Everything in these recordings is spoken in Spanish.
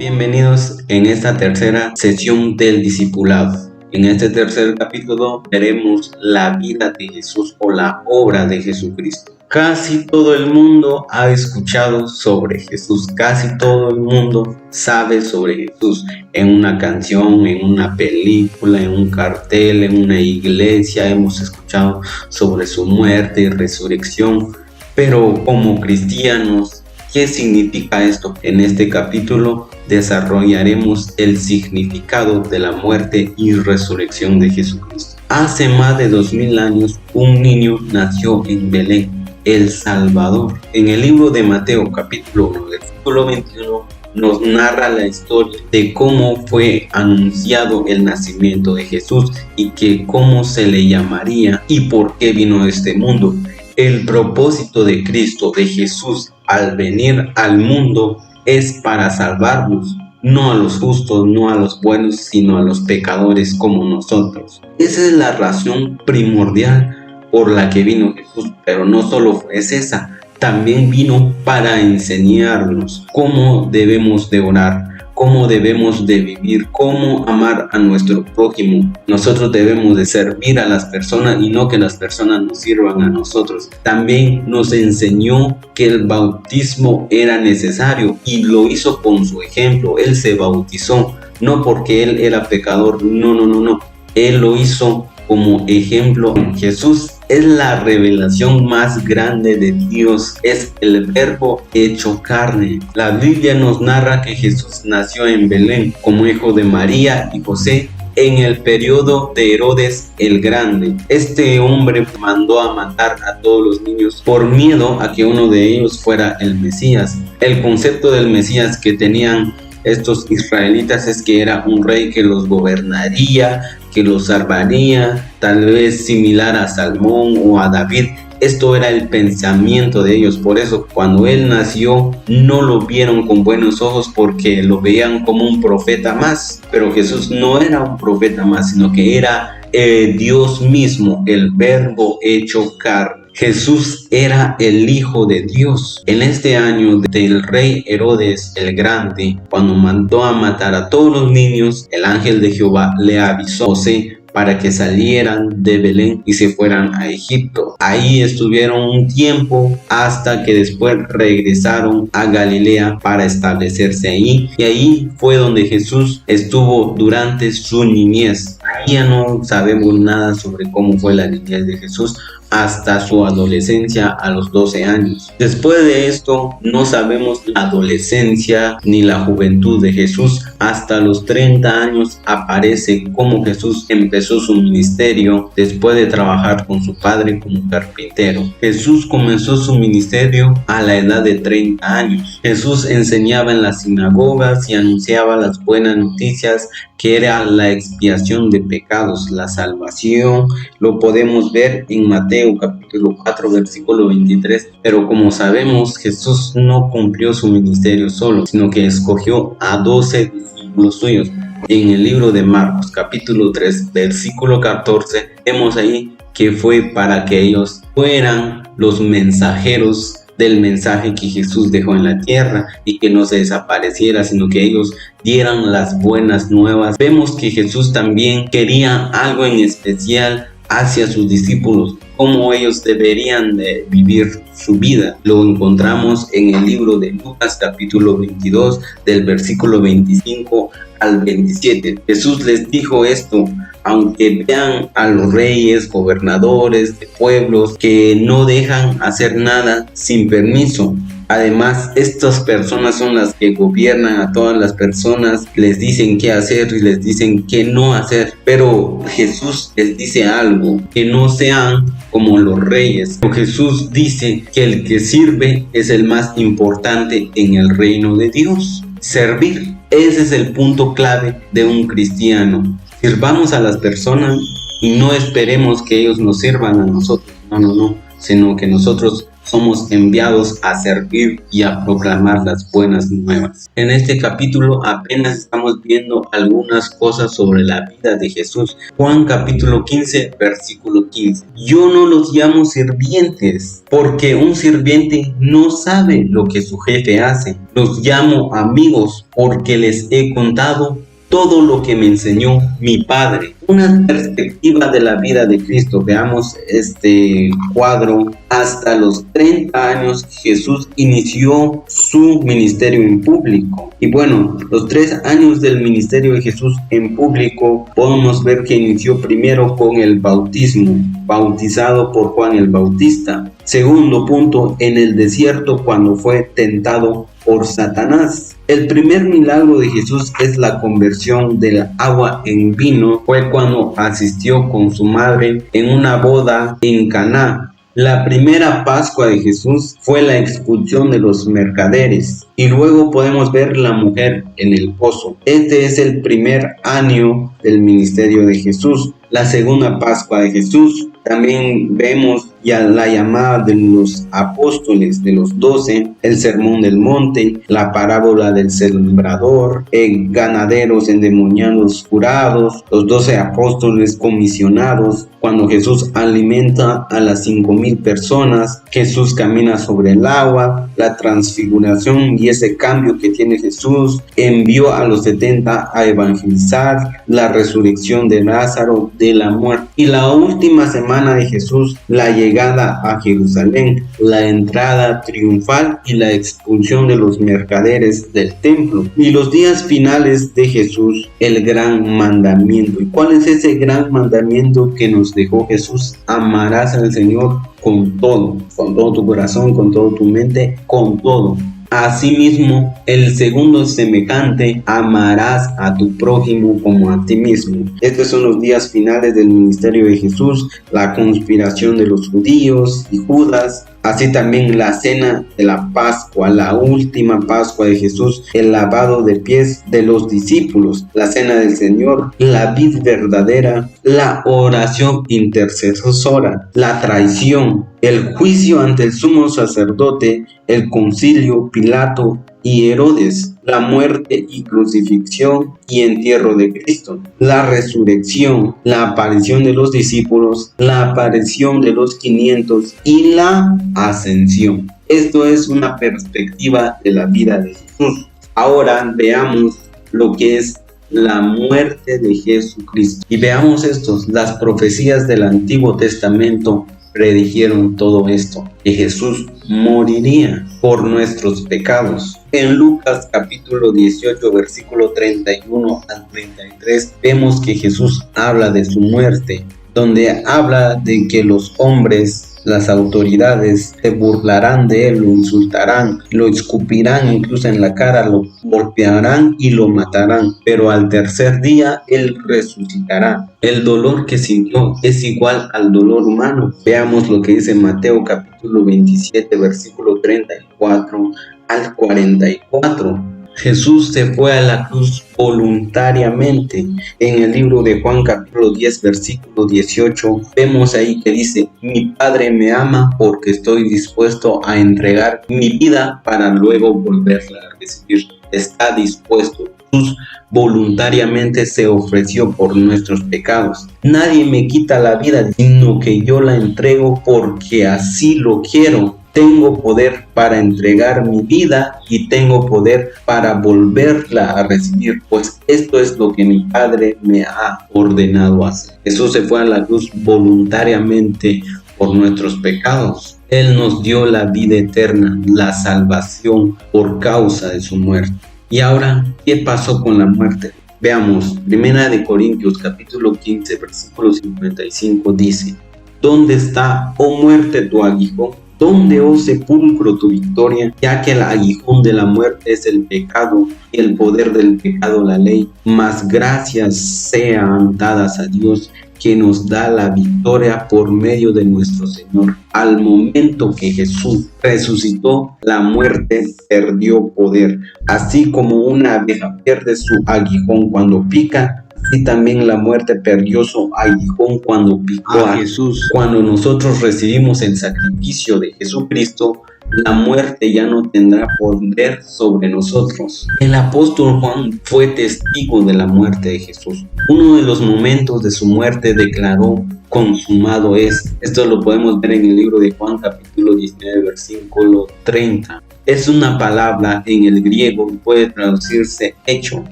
Bienvenidos en esta tercera sesión del discipulado. En este tercer capítulo veremos la vida de Jesús o la obra de Jesucristo. Casi todo el mundo ha escuchado sobre Jesús, casi todo el mundo sabe sobre Jesús. En una canción, en una película, en un cartel, en una iglesia hemos escuchado sobre su muerte y resurrección. Pero como cristianos, ¿qué significa esto? En este capítulo desarrollaremos el significado de la muerte y resurrección de Jesucristo. Hace más de 2000 años, un niño nació en Belén, El Salvador. En el libro de Mateo, capítulo 1, versículo 21, nos narra la historia de cómo fue anunciado el nacimiento de Jesús y que cómo se le llamaría y por qué vino a este mundo. El propósito de Cristo, de Jesús, al venir al mundo es para salvarnos, no a los justos, no a los buenos, sino a los pecadores como nosotros. Esa es la razón primordial por la que vino Jesús, pero no solo es esa, también vino para enseñarnos cómo debemos de orar, cómo debemos de vivir, cómo amar a nuestro prójimo. Nosotros debemos de servir a las personas y no que las personas nos sirvan a nosotros. También nos enseñó que el bautismo era necesario y lo hizo con su ejemplo. Él se bautizó, no porque él era pecador, no. Él lo hizo como ejemplo. Jesús es la revelación más grande de Dios, es el verbo hecho carne. La Biblia nos narra que Jesús nació en Belén como hijo de María y José en el periodo de Herodes el Grande. Este hombre mandó a matar a todos los niños por miedo a que uno de ellos fuera el Mesías. El concepto del Mesías que tenían estos israelitas es que era un rey que los gobernaría, que los salvaría, tal vez similar a Salmón o a David. Esto era el pensamiento de ellos. Por eso cuando él nació no lo vieron con buenos ojos porque lo veían como un profeta más. Pero Jesús no era un profeta más, sino que era Dios mismo, el verbo hecho carne. Jesús era el Hijo de Dios. En este año del rey Herodes el Grande, cuando mandó a matar a todos los niños, el ángel de Jehová le avisó a José para que salieran de Belén y se fueran a Egipto. Ahí estuvieron un tiempo hasta que después regresaron a Galilea para establecerse ahí. Y ahí fue donde Jesús estuvo durante su niñez. Ahí ya no sabemos nada sobre cómo fue la niñez de Jesús hasta su adolescencia a los 12 años. Después de esto no sabemos la adolescencia ni la juventud de Jesús. Hasta los 30 años aparece cómo Jesús empezó su ministerio después de trabajar con su padre como carpintero. Jesús comenzó su ministerio a la edad de 30 años. Jesús enseñaba en las sinagogas y anunciaba las buenas noticias que era la expiación de pecados, la salvación. Lo podemos ver en Mateo capítulo 4 versículo 23. Pero como sabemos, Jesús no cumplió su ministerio solo, sino que escogió a 12 discípulos suyos. En el libro de Marcos capítulo 3 versículo 14 vemos ahí que fue para que ellos fueran los mensajeros del mensaje que Jesús dejó en la tierra y que no se desapareciera, sino que ellos dieran las buenas nuevas. Vemos que Jesús también quería algo en especial hacia sus discípulos, cómo ellos deberían de vivir su vida. Lo encontramos en el libro de Lucas capítulo 22 del versículo 25 al 27. Jesús les dijo esto: aunque vean a los reyes, gobernadores de pueblos que no dejan hacer nada sin permiso. Además, estas personas son las que gobiernan a todas las personas, les dicen qué hacer y les dicen qué no hacer. Pero Jesús les dice algo: que no sean como los reyes. Jesús dice que el que sirve es el más importante en el reino de Dios. Servir. Ese es el punto clave de un cristiano. Sirvamos a las personas y no esperemos que ellos nos sirvan a nosotros. No. sino que nosotros somos enviados a servir y a proclamar las buenas nuevas. En este capítulo apenas estamos viendo algunas cosas sobre la vida de Jesús. Juan capítulo 15, versículo 15. Yo no los llamo sirvientes, porque un sirviente no sabe lo que su jefe hace. Los llamo amigos, porque les he contado todo lo que me enseñó mi Padre. Una perspectiva de la vida de Cristo. Veamos este cuadro. Hasta los 30 años Jesús inició su ministerio en público. Y bueno, los 3 años del ministerio de Jesús en público podemos ver que inició primero con el bautismo, bautizado por Juan el Bautista. Segundo punto, en el desierto cuando fue tentado por Satanás. El primer milagro de Jesús es la conversión del agua en vino. Fue cuando asistió con su madre en una boda en Caná. La primera Pascua de Jesús fue la expulsión de los mercaderes. Y luego podemos ver la mujer en el pozo. Este es el primer año del ministerio de Jesús. La segunda Pascua de Jesús. También vemos ya la llamada de los apóstoles, de los 12, el sermón del monte, la parábola del sembrador, ganaderos endemoniados curados, los 12 apóstoles comisionados, cuando Jesús alimenta a las 5,000 personas, Jesús camina sobre el agua, la transfiguración y ese cambio que tiene Jesús, envió a los 70 a evangelizar, la resurrección de Lázaro de la muerte y la última semana de Jesús, la llegada a Jerusalén, la entrada triunfal y la expulsión de los mercaderes del templo y los días finales de Jesús, el gran mandamiento. ¿Y cuál es ese gran mandamiento que nos dejó Jesús? Amarás al Señor con todo tu corazón, con toda tu mente, con todo. Asimismo, el segundo semejante, amarás a tu prójimo como a ti mismo. Estos son los días finales del ministerio de Jesús, la conspiración de los judíos y Judas, así también la cena de la Pascua, la última Pascua de Jesús, el lavado de pies de los discípulos, la cena del Señor, la vid verdadera, la oración intercesora, la traición, el juicio ante el sumo sacerdote, el concilio, Pilato y Herodes, la muerte y crucifixión y entierro de Cristo, la resurrección, la aparición de los discípulos, la aparición de los 500 y la ascensión. Esto es una perspectiva de la vida de Jesús. Ahora veamos lo que es la muerte de Jesucristo. Y veamos las profecías del Antiguo Testamento predijeron todo esto, que Jesús moriría por nuestros pecados. En Lucas capítulo 18 versículo 31 al 33 vemos que Jesús habla de su muerte, donde habla de que los hombres, las autoridades, se burlarán de él, lo insultarán, lo escupirán incluso en la cara, lo golpearán y lo matarán, pero al tercer día él resucitará. El dolor que sintió es igual al dolor humano. Veamos lo que dice Mateo capítulo 27 versículo 34 al 44. Jesús se fue a la cruz voluntariamente. En el libro de Juan capítulo 10 versículo 18 vemos ahí que dice: mi Padre me ama porque estoy dispuesto a entregar mi vida para luego volverla a recibir. Está dispuesto. Jesús voluntariamente se ofreció por nuestros pecados. Nadie me quita la vida, sino que yo la entrego porque así lo quiero. Tengo poder para entregar mi vida y tengo poder para volverla a recibir, pues esto es lo que mi Padre me ha ordenado hacer. Jesús se fue a la cruz voluntariamente por nuestros pecados. Él nos dio la vida eterna, la salvación por causa de su muerte. Y ahora, ¿qué pasó con la muerte? Veamos, 1 Corintios capítulo 15 versículo 55 dice: ¿dónde está, oh muerte, tu aguijón? ¿Dónde, oh sepulcro, tu victoria? Ya que el aguijón de la muerte es el pecado y el poder del pecado la ley. Mas gracias sean dadas a Dios, que nos da la victoria por medio de nuestro Señor. Al momento que Jesús resucitó, la muerte perdió poder. Así como una abeja pierde su aguijón cuando pica, así también la muerte perdió su aguijón cuando picó a Jesús. Cuando nosotros recibimos el sacrificio de Jesucristo, la muerte ya no tendrá poder sobre nosotros. El apóstol Juan fue testigo de la muerte de Jesús. Uno de los momentos de su muerte declaró: consumado es. Esto lo podemos ver en el libro de Juan capítulo 19 versículo 30. Es una palabra en el griego que puede traducirse hecho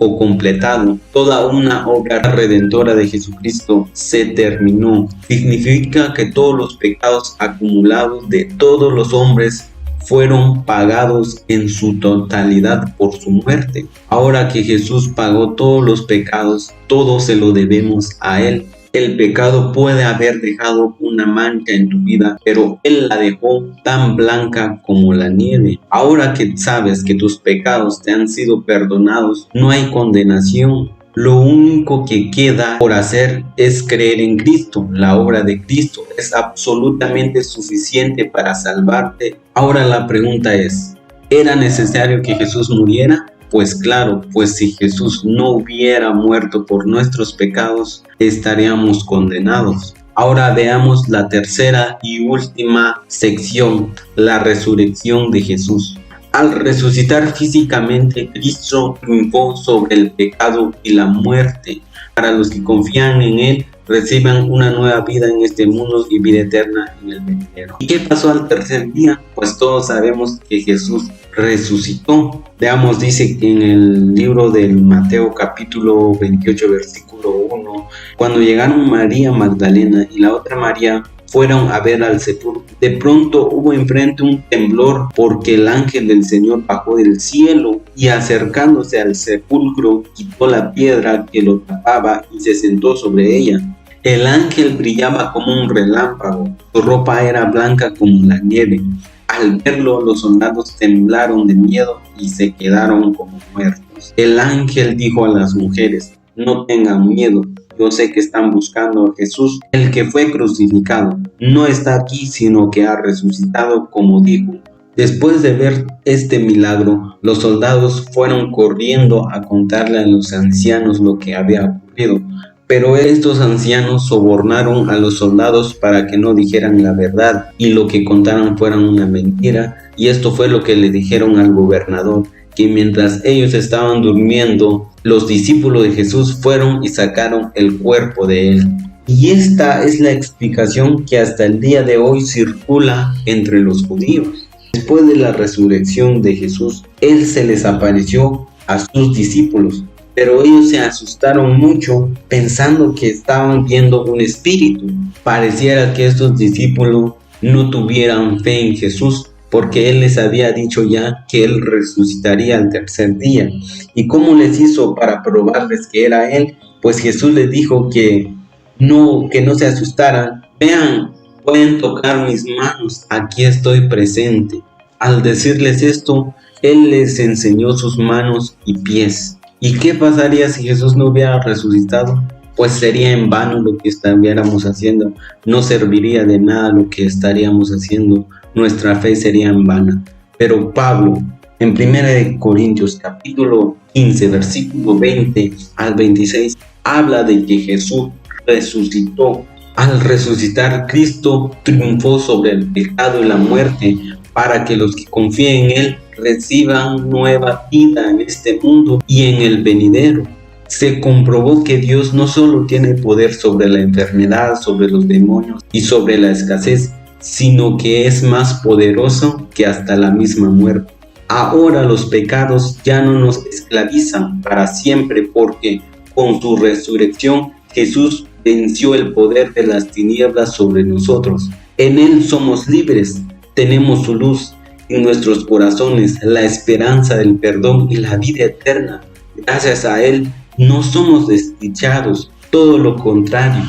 o completado. Toda una obra redentora de Jesucristo se terminó. Significa que todos los pecados acumulados de todos los hombres fueron pagados en su totalidad por su muerte. Ahora que Jesús pagó todos los pecados, todo se lo debemos a Él. El pecado puede haber dejado una mancha en tu vida, pero Él la dejó tan blanca como la nieve. Ahora que sabes que tus pecados te han sido perdonados, no hay condenación. Lo único que queda por hacer es creer en Cristo. La obra de Cristo es absolutamente suficiente para salvarte. Ahora la pregunta es: ¿era necesario que Jesús muriera? Pues claro, pues si Jesús no hubiera muerto por nuestros pecados, estaríamos condenados. Ahora veamos la tercera y última sección, la resurrección de Jesús. Al resucitar físicamente, Cristo triunfó sobre el pecado y la muerte. Para los que confían en Él, reciban una nueva vida en este mundo y vida eterna en el venidero. ¿Y qué pasó al tercer día? Pues todos sabemos que Jesús resucitó. Veamos, dice que en el libro del Mateo capítulo 28 versículo 1, cuando llegaron María Magdalena y la otra María fueron a ver al sepulcro, de pronto hubo enfrente un temblor, porque el ángel del Señor bajó del cielo y acercándose al sepulcro quitó la piedra que lo tapaba y se sentó sobre ella. El ángel brillaba como un relámpago, su ropa era blanca como la nieve. Al verlo, los soldados temblaron de miedo y se quedaron como muertos. El ángel dijo a las mujeres: no tengan miedo, yo sé que están buscando a Jesús, el que fue crucificado. No está aquí, sino que ha resucitado, como dijo. Después de ver este milagro, los soldados fueron corriendo a contarle a los ancianos lo que había ocurrido. Pero estos ancianos sobornaron a los soldados para que no dijeran la verdad y lo que contaran fuera una mentira. Y esto fue lo que le dijeron al gobernador: que mientras ellos estaban durmiendo, los discípulos de Jesús fueron y sacaron el cuerpo de él. Y esta es la explicación que hasta el día de hoy circula entre los judíos. Después de la resurrección de Jesús, Él se les apareció a sus discípulos, pero ellos se asustaron mucho pensando que estaban viendo un espíritu. Pareciera que estos discípulos no tuvieran fe en Jesús, porque Él les había dicho ya que Él resucitaría al tercer día. ¿Y cómo les hizo para probarles que era Él? Pues Jesús les dijo que no se asustaran. Vean, pueden tocar mis manos, aquí estoy presente. Al decirles esto, Él les enseñó sus manos y pies. ¿Y qué pasaría si Jesús no hubiera resucitado? Pues sería en vano lo que estuviéramos haciendo, no serviría de nada lo que estaríamos haciendo, nuestra fe sería en vano. Pero Pablo, en 1 Corintios capítulo 15, versículo 20 al 26, habla de que Jesús resucitó. Al resucitar, Cristo triunfó sobre el pecado y la muerte, para que los que confíen en Él reciban nueva vida en este mundo y en el venidero. Se comprobó que Dios no solo tiene poder sobre la enfermedad, sobre los demonios y sobre la escasez, sino que es más poderoso que hasta la misma muerte. Ahora los pecados ya no nos esclavizan para siempre, porque con su resurrección Jesús venció el poder de las tinieblas sobre nosotros. En Él somos libres, tenemos su luz en nuestros corazones, la esperanza del perdón y la vida eterna. Gracias a Él no somos desdichados, todo lo contrario.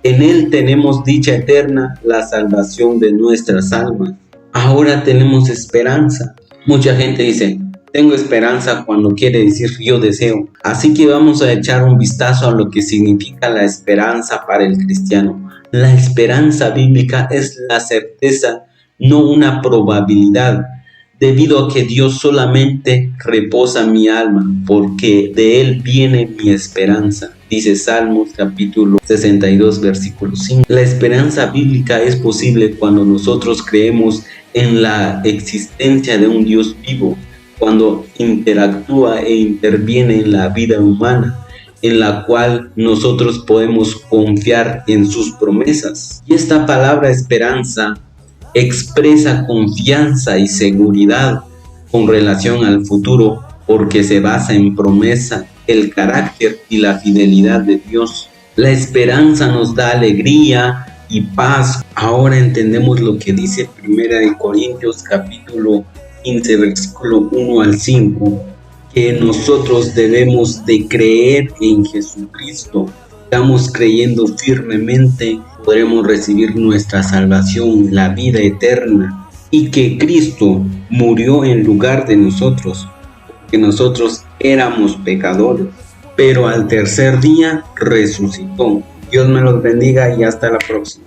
En Él tenemos dicha eterna, la salvación de nuestras almas. Ahora tenemos esperanza. Mucha gente dice: tengo esperanza, cuando quiere decir yo deseo. Así que vamos a echar un vistazo a lo que significa la esperanza para el cristiano. La esperanza bíblica es la certeza, no una probabilidad, debido a que Dios solamente reposa mi alma, porque de Él viene mi esperanza. Dice Salmos capítulo 62, versículo 5. La esperanza bíblica es posible cuando nosotros creemos en la existencia de un Dios vivo, cuando interactúa e interviene en la vida humana, en la cual nosotros podemos confiar en sus promesas. Y esta palabra esperanza expresa confianza y seguridad con relación al futuro, porque se basa en promesa, el carácter y la fidelidad de Dios. La esperanza nos da alegría y paz. Ahora entendemos lo que dice 1 Corintios capítulo 15, versículo 1 al 5, que nosotros debemos de creer en Jesucristo. Estamos creyendo firmemente, podremos recibir nuestra salvación, la vida eterna, y que Cristo murió en lugar de nosotros, porque nosotros éramos pecadores, pero al tercer día resucitó. Dios me los bendiga y hasta la próxima.